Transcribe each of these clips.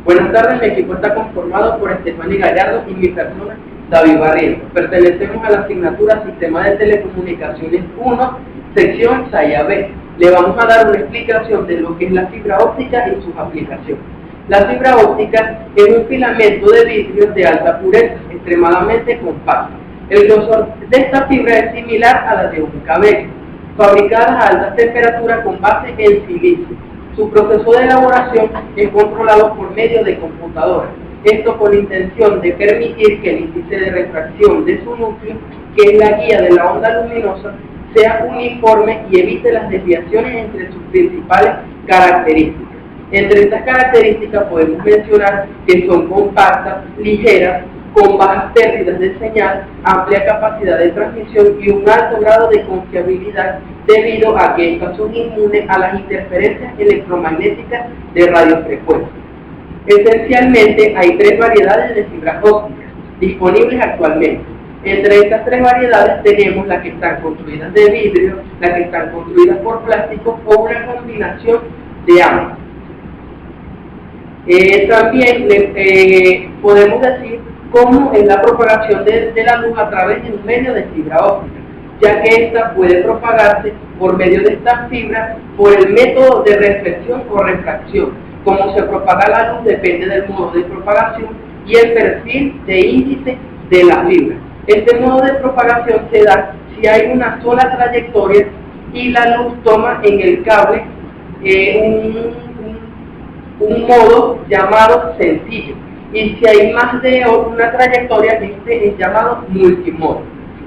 Buenas tardes, mi equipo está conformado por Estefany Gallardo y mi persona, David Barrientos. Pertenecemos a la asignatura Sistema de Telecomunicaciones 1, sección SAIA B. Le vamos a dar una explicación de lo que es la fibra óptica y sus aplicaciones. La fibra óptica es un filamento de vidrio de alta pureza, extremadamente compacto. El grosor de esta fibra es similar a la de un cabello, fabricada a altas temperaturas con base en silicio. Su proceso de elaboración es controlado por medio de computadoras. Esto con la intención de permitir que el índice de refracción de su núcleo, que es la guía de la onda luminosa, sea uniforme y evite las desviaciones entre sus principales características. Entre estas características podemos mencionar que son compactas, ligeras, con bajas pérdidas de señal, amplia capacidad de transmisión y un alto grado de confiabilidad debido a que estas son inmunes a las interferencias electromagnéticas de radiofrecuencia. Esencialmente hay tres variedades de fibras ópticas disponibles actualmente. Entre estas tres variedades tenemos las que están construidas de vidrio, las que están construidas por plástico o una combinación de ambas. También podemos decir cómo es la propagación de la luz a través de un medio de fibra óptica, ya que ésta puede propagarse por medio de estas fibras por el método de reflexión o refracción. Cómo se propaga la luz depende del modo de propagación y el perfil de índice de la fibra. Este modo de propagación se da si hay una sola trayectoria y la luz toma en el cable un modo llamado sencillo. Y si hay más de una trayectoria, este es llamado multimodo.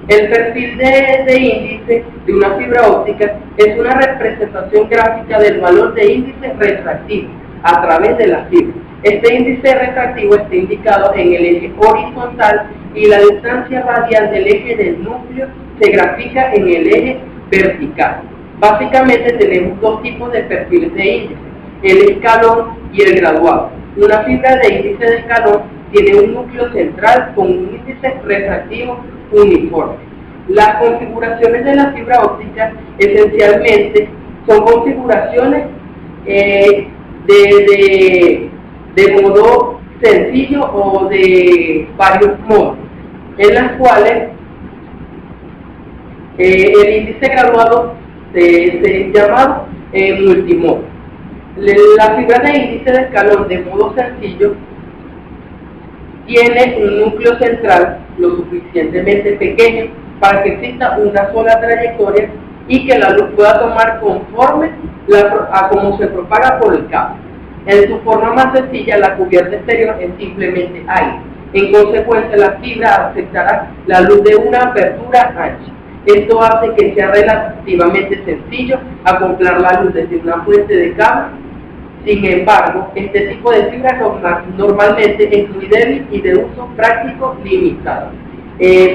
El perfil de índice de una fibra óptica es una representación gráfica del valor de índice refractivo a través de la fibra. Este índice refractivo está indicado en el eje horizontal y la distancia radial del eje del núcleo se grafica en el eje vertical. Básicamente tenemos dos tipos de perfiles de índice, el escalón y el graduado. Una fibra de índice de escalón tiene un núcleo central con un índice refractivo uniforme. Las configuraciones de la fibra óptica esencialmente son configuraciones de modo sencillo o de varios modos, en las cuales el índice graduado es llamado multimodo. La fibra de índice de escalón de modo sencillo tiene un núcleo central lo suficientemente pequeño para que exista una sola trayectoria y que la luz pueda tomar conforme a cómo se propaga por el cable. En su forma más sencilla, la cubierta exterior es simplemente aire. En consecuencia, la fibra aceptará la luz de una apertura ancha. Esto hace que sea relativamente sencillo acoplar la luz desde una fuente de cable. Sin embargo, este tipo de fibra normalmente es muy débil y de uso práctico limitado.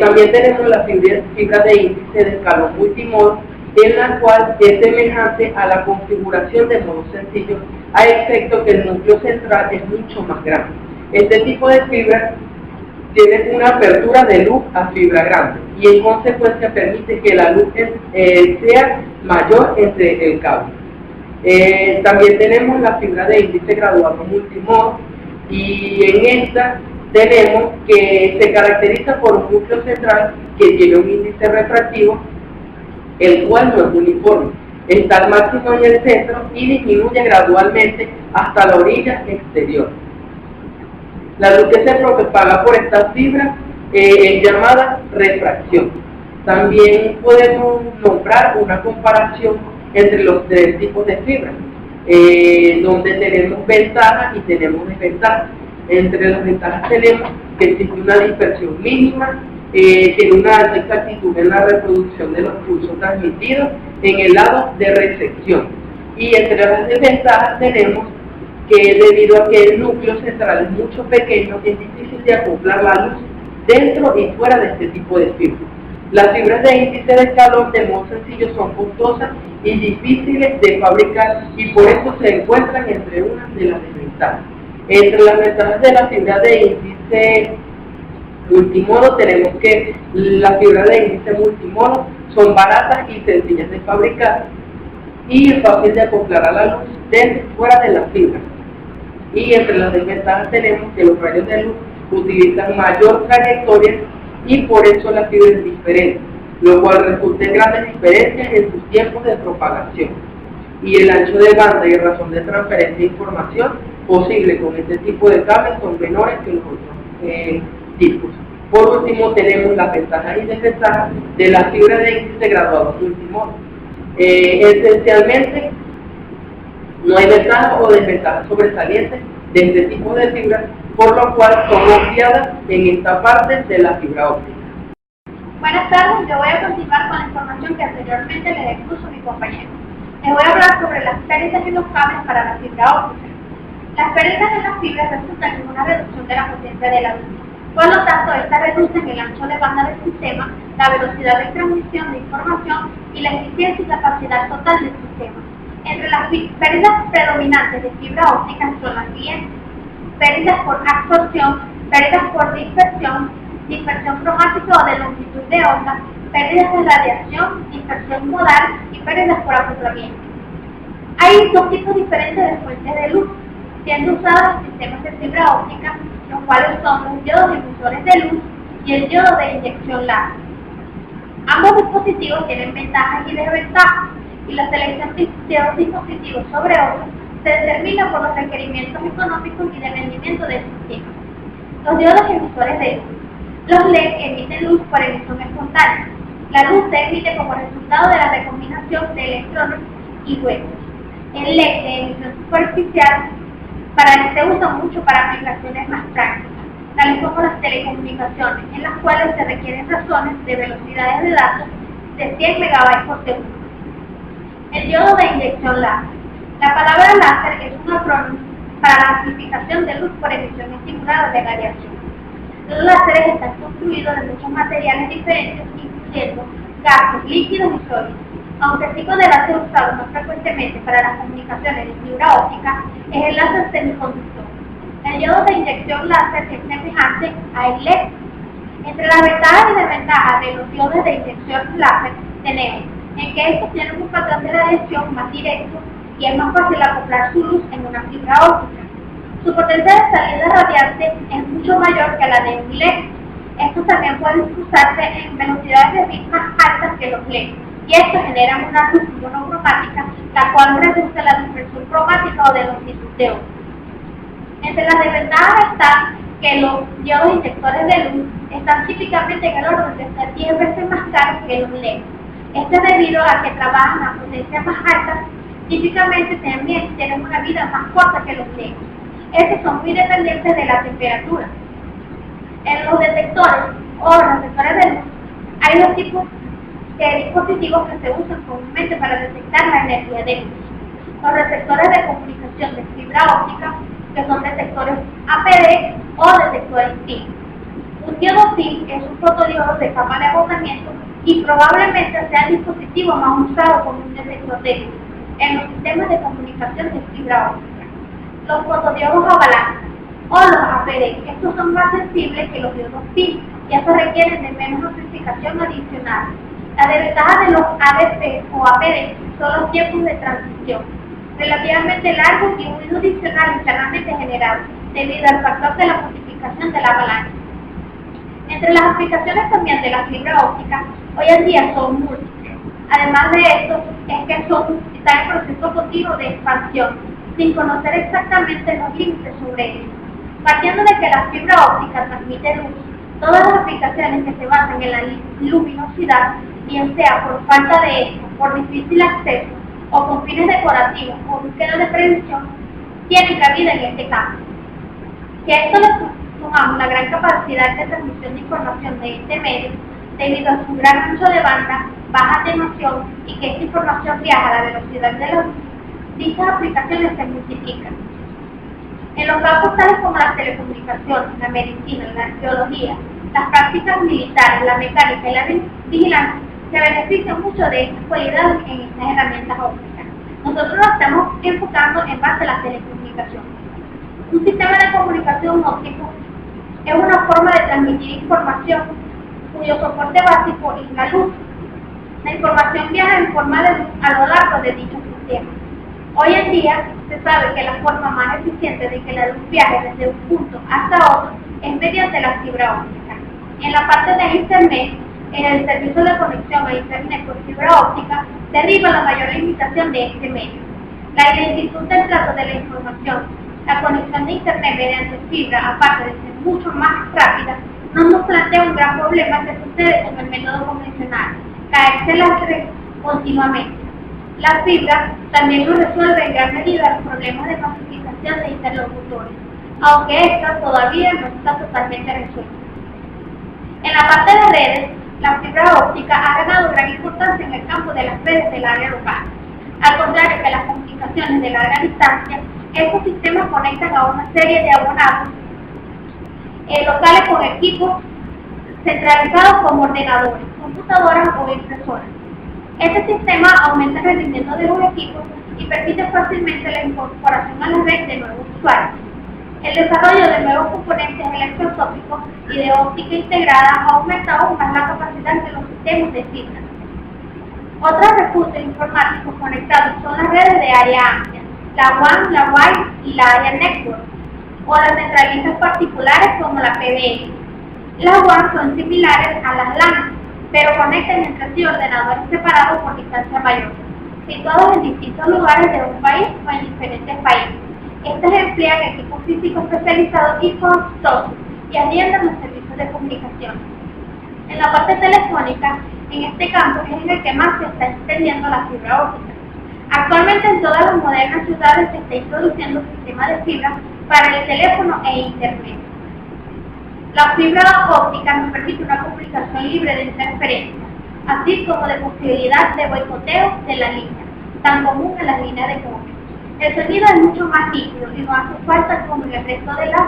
También tenemos la fibra de índice de escalón multimodo, en la cual es semejante a la configuración de modo sencillo, a excepto que el núcleo central es mucho más grande. Este tipo de fibra tiene una apertura de luz a fibra grande y en consecuencia permite que la luz sea mayor entre el cable. También tenemos la fibra de índice graduado multimodo y en esta tenemos que se caracteriza por un núcleo central que tiene un índice refractivo, el cual no es uniforme. Está al máximo en el centro y disminuye gradualmente hasta la orilla exterior. La luz que se propaga por esta fibra es llamada refracción. También podemos nombrar una comparación entre los tres tipos de fibras, donde tenemos ventajas y tenemos desventajas. Entre las ventajas tenemos que existe una dispersión mínima, tiene una alta exactitud en la reproducción de los pulsos transmitidos en el lado de recepción. Y entre las desventajas tenemos que debido a que el núcleo central es mucho pequeño, es difícil de acoplar la luz dentro y fuera de este tipo de fibras. Las fibras de índice de escalón de modo sencillo son costosas y difíciles de fabricar y por eso se encuentran entre unas de las desventajas. Entre las ventajas de la fibra de índice multimodo tenemos que las fibras de índice multimodo son baratas y sencillas de fabricar y es fácil de acoplar a la luz dentro y fuera de la fibra. Y entre las desventajas tenemos que los rayos de luz utilizan mayor trayectoria y por eso la fibra es diferente, lo cual resulta en grandes diferencias en sus tiempos de propagación. Y el ancho de banda y razón de transferencia de información posible con este tipo de cables son menores que los otros tipos. Por último, tenemos las ventajas y desventajas de la fibra de índice graduado multimodo. Esencialmente, no hay ventajas o desventajas sobresalientes de este tipo de fibras, por lo cual son obviadas en esta parte de la fibra óptica. Buenas tardes, yo voy a continuar con la información que anteriormente les expuso mi compañero. Les voy a hablar sobre las pérdidas en los cables para la fibra óptica. Las pérdidas en las fibras resultan en una reducción de la potencia de la luz. Por lo tanto, estas reducen el ancho de banda del sistema, la velocidad de transmisión de información y la eficiencia y capacidad total del sistema. Entre las pérdidas predominantes de fibra óptica son las siguientes: pérdidas por absorción, pérdidas por dispersión, dispersión cromática o de longitud de onda, pérdidas de radiación, dispersión modal y pérdidas por acoplamiento. Hay dos tipos diferentes de fuentes de luz, siendo usados en sistemas de fibra óptica, los cuales son los diodos emisores de luz y el diodo de inyección láser. Ambos dispositivos tienen ventajas y desventajas, y la selección de los dispositivos sobre otros se determina por los requerimientos económicos y de rendimiento del sistema. Los diodos emisores de luz. Los LED emiten luz por emisión espontánea. La luz se emite como resultado de la recombinación de electrones y huecos. El LED de emisión superficial se usa mucho para aplicaciones más prácticas, tales como las telecomunicaciones, en las cuales se requieren razones de velocidades de datos de 100 MB por segundo. El diodo de inyección láser. La palabra láser es un acrónimo para la amplificación de luz por emisión estimulada de radiación. Los láseres están construidos de muchos materiales diferentes, incluyendo gases, líquidos y sólidos. Aunque el tipo de láser usado más frecuentemente para las comunicaciones de fibra óptica es el láser semiconductor. El diodo de inyección láser es semejante al LED. Entre las ventajas y desventajas de los diodos de inyección láser tenemos en que estos tienen un patrón de radiación más directo y es más fácil acoplar su luz en una fibra óptica. Su potencia de salida radiante es mucho mayor que la de un LED. Estos también pueden usarse en velocidades de bits más altas que los LED, y esto genera una luz monocromática, la cual reduce la dispersión cromática o de longitud de onda. Entre las desventajas está que los diodos inyectores de luz están típicamente en el orden de ser 10 veces más caros que los LED. Esto es debido a que trabajan a potencias más altas, típicamente también tienen una vida más corta que los LED. Estos son muy dependientes de la temperatura. En los detectores o receptores de luz hay dos tipos de dispositivos que se usan comúnmente para detectar la energía de luz. Los receptores de comunicación de fibra óptica, que son detectores APD o detectores PIN. Un diodo PIN es un fotodiodo de capa de agotamiento y probablemente sea el dispositivo más usado como un detector de luz en los sistemas de comunicación de fibra óptica. Los fotodiodos avalancha o los APD, estos son más sensibles que los diodos PIN y estos requieren de menos amplificación adicional. La desventaja de los ADP o APD son los tiempos de transición, relativamente largos y un ruido adicional internamente generado, debido al factor de la multiplicación de la avalancha. Entre las aplicaciones también de la fibra óptica, hoy en día son múltiples. Además de esto, es que están en proceso continuo de expansión, sin conocer exactamente los límites sobre ellos. Partiendo de que la fibra óptica transmite luz, todas las aplicaciones que se basan en la luminosidad, bien sea por falta de esto, por difícil acceso, o con fines decorativos o búsqueda de prevención, tienen cabida en este campo. Si a esto le sumamos la gran capacidad de transmisión de información de este medio, debido a su gran ancho de banda, baja atenuación y que esta información viaja a la velocidad de la luz, dichas aplicaciones se multiplican. En los campos tales como las telecomunicaciones, la medicina, la arqueología, las prácticas militares, la mecánica y la vigilancia, se benefician mucho de estas cualidades en estas herramientas ópticas. Nosotros nos estamos enfocando en base a las telecomunicaciones. Un sistema de comunicación óptico es una forma de transmitir información cuyo soporte básico es la luz. La información viaja en forma de luz a lo largo de dicho sistema. Hoy en día se sabe que la forma más eficiente de que la luz viaje desde un punto hasta otro es mediante la fibra óptica. En la parte de Internet, en el servicio de conexión a Internet por fibra óptica, derriba la mayor limitación de este medio. La lentitud del trato de la información, la conexión de Internet mediante fibra, aparte de ser mucho más rápida, no nos plantea un gran problema que sucede con el método convencional, caerse la red continuamente. La fibra también nos resuelve en gran medida los problemas de masificación de interlocutores, aunque esta todavía no está totalmente resuelta. En la parte de redes, la fibra óptica ha ganado gran importancia en el campo de las redes del área local. Al contrario que las comunicaciones de larga distancia, estos sistemas conectan a una serie de abonados locales con equipos centralizados como ordenadores, computadoras o impresoras. Este sistema aumenta el rendimiento de los equipos y permite fácilmente la incorporación a la red de nuevos usuarios. El desarrollo de nuevos componentes electroscópicos y de óptica integrada ha aumentado aún más la capacidad de los sistemas de fibra. Otros recursos informáticos conectados son las redes de área amplia, la WAN, la WAN y la Area Network, o las centralistas particulares como la PBX. Las WAN son similares a las LAN, pero conectan entre sí ordenadores separados por distancia mayor, situados en distintos lugares de un país o en diferentes países. Estos emplean equipos físicos especializados y costosos y atienden los servicios de comunicación. En la parte telefónica, en este campo es en el que más se está extendiendo la fibra óptica. Actualmente en todas las modernas ciudades se está introduciendo sistemas de fibra para el teléfono e Internet. La fibra óptica nos permite una comunicación libre de interferencia, así como de posibilidad de boicoteo de la línea, tan común en las líneas de cobre. El sonido es mucho más nítido y no hace falta, como en el resto de las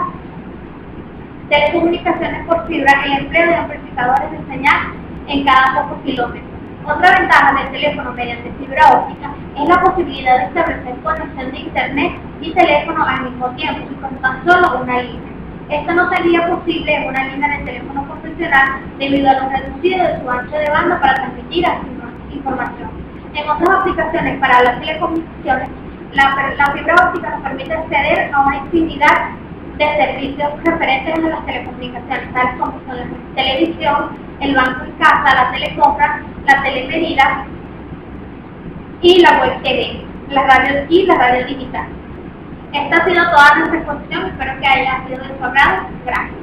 telecomunicaciones por fibra, el empleo de amplificadores de señal en cada pocos kilómetros. Otra ventaja del teléfono mediante fibra óptica es la posibilidad de establecer conexión de Internet y teléfono al mismo tiempo y con tan solo una línea. Esto no sería posible en una línea de teléfono convencional debido a lo reducido de su ancho de banda para transmitir información. En otras aplicaciones para las telecomunicaciones, la fibra óptica nos permite acceder a una infinidad de servicios referentes a las telecomunicaciones, tales como son la televisión, el banco en casa, la telecompra, la telemedida y la web TV, la radio digital. Esta ha sido toda nuestra exposición, espero que haya sido de su agrado. Gracias.